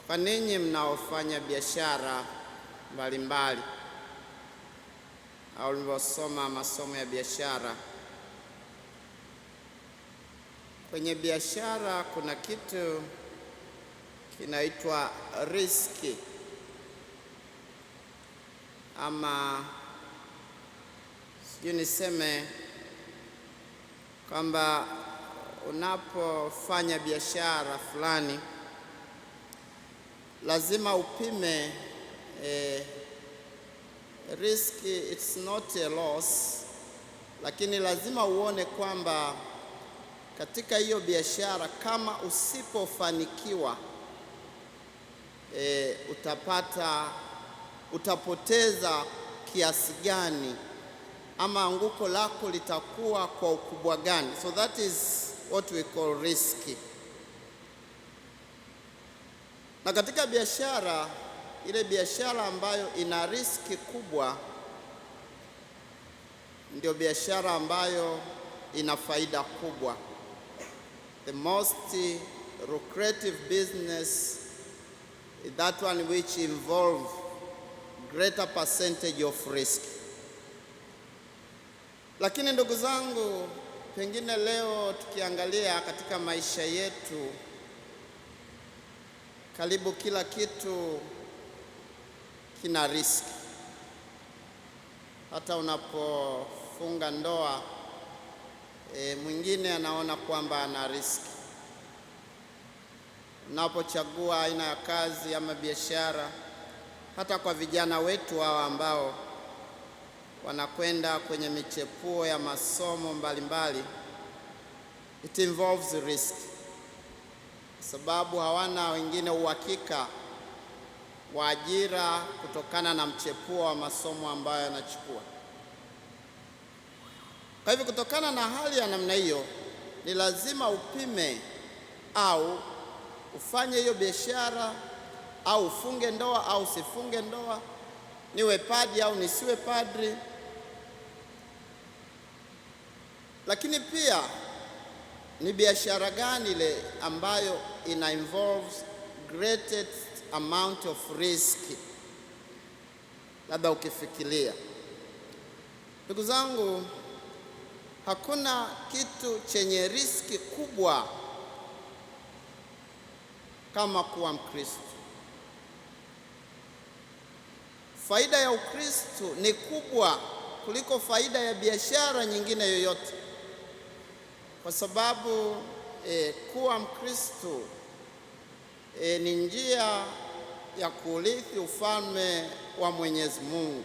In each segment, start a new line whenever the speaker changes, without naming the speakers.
Kwa ninyi mnaofanya biashara mbalimbali au mliosoma masomo ya biashara, kwenye biashara kuna kitu kinaitwa riski, ama sijui niseme kwamba unapofanya biashara fulani lazima upime riski. It's not a loss, lakini lazima uone kwamba katika hiyo biashara kama usipofanikiwa utapoteza kiasi gani, ama anguko lako litakuwa kwa ukubwa gani. So that is what we call risky. Na katika biashara, ile biashara ambayo ina riski kubwa ndio biashara ambayo ina faida kubwa. The most lucrative business is that one which involves greater percentage of risk. Lakini ndugu zangu, pengine leo tukiangalia katika maisha yetu, karibu kila kitu kina riski. Hata unapofunga ndoa, mwingine anaona kwamba ana riski. Unapochagua aina ya kazi ama biashara, hata kwa vijana wetu hawa ambao wanakwenda kwenye michepuo ya masomo mbalimbali, it involves risk, sababu hawana wengine uhakika wa ajira kutokana na mchepuo wa masomo ambayo yanachukua. Kwa hivyo kutokana na hali ya namna hiyo, ni lazima upime au ufanye hiyo biashara, au ufunge ndoa au usifunge ndoa, niwe padri au nisiwe padri. Lakini pia ni biashara gani ile ambayo ina involves greatest amount of risk. Labda ukifikiria, ndugu zangu, hakuna kitu chenye riski kubwa kama kuwa Mkristo. Faida ya Ukristo ni kubwa kuliko faida ya biashara nyingine yoyote, kwa sababu kuwa Mkristo ni njia ya kurithi ufalme wa Mwenyezi Mungu.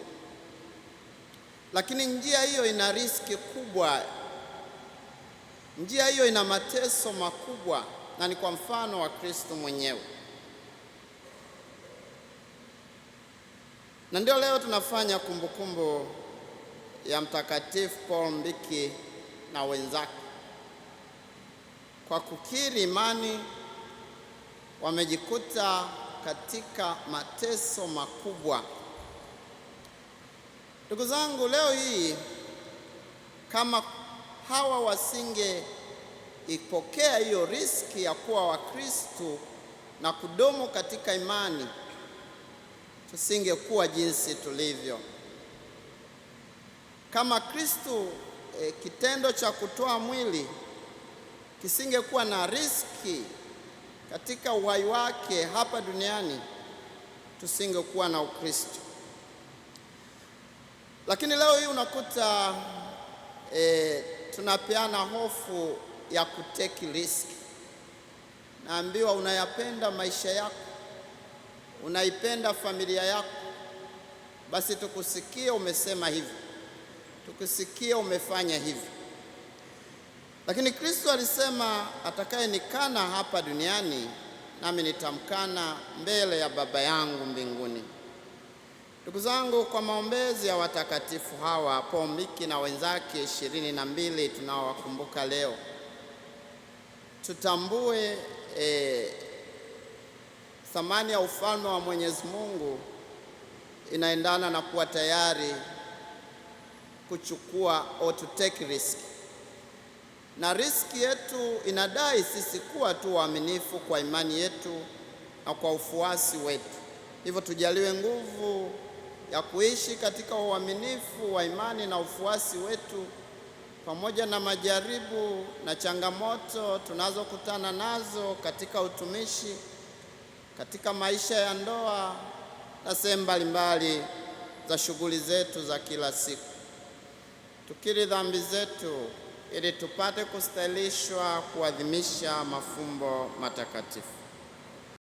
Lakini njia hiyo ina riski kubwa, njia hiyo ina mateso makubwa, na ni kwa mfano wa Kristo mwenyewe. Na ndio leo tunafanya kumbukumbu ya Mtakatifu Paul Mbiki na wenzake. Kwa kukiri imani, wamejikuta katika mateso makubwa. Ndugu zangu, leo hii kama hawa wasingeipokea hiyo riski ya kuwa Wakristo na kudumu katika imani, tusingekuwa jinsi tulivyo. Kama Kristo kitendo cha kutoa mwili kisingekuwa na riski katika uhai wake hapa duniani, tusingekuwa na Ukristo. Lakini leo hii unakuta tunapeana hofu ya kuteki riski. Naambiwa unayapenda maisha yako, unaipenda familia yako, basi tukusikie umesema hivi, tukusikie umefanya hivi. Lakini Kristo alisema, atakayenikana hapa duniani, nami nitamkana mbele ya Baba yangu mbinguni. Ndugu zangu, kwa maombezi ya watakatifu hawa Paul Mbiki na wenzake 22 tunaowakumbuka leo, tutambue thamani ya ufalme wa Mwenyezi Mungu inaendana na kuwa tayari kuchukua or to take risk. Na riski yetu inadai sisi kuwa tu waaminifu kwa imani yetu na kwa ufuasi wetu. Hivyo tujaliwe nguvu ya kuishi katika uaminifu wa imani na ufuasi wetu, pamoja na majaribu na changamoto tunazokutana nazo katika utumishi, katika maisha ya ndoa na sehemu mbalimbali za shughuli zetu za kila siku. Tukiri dhambi zetu ili tupate kustahilishwa kuadhimisha mafumbo matakatifu.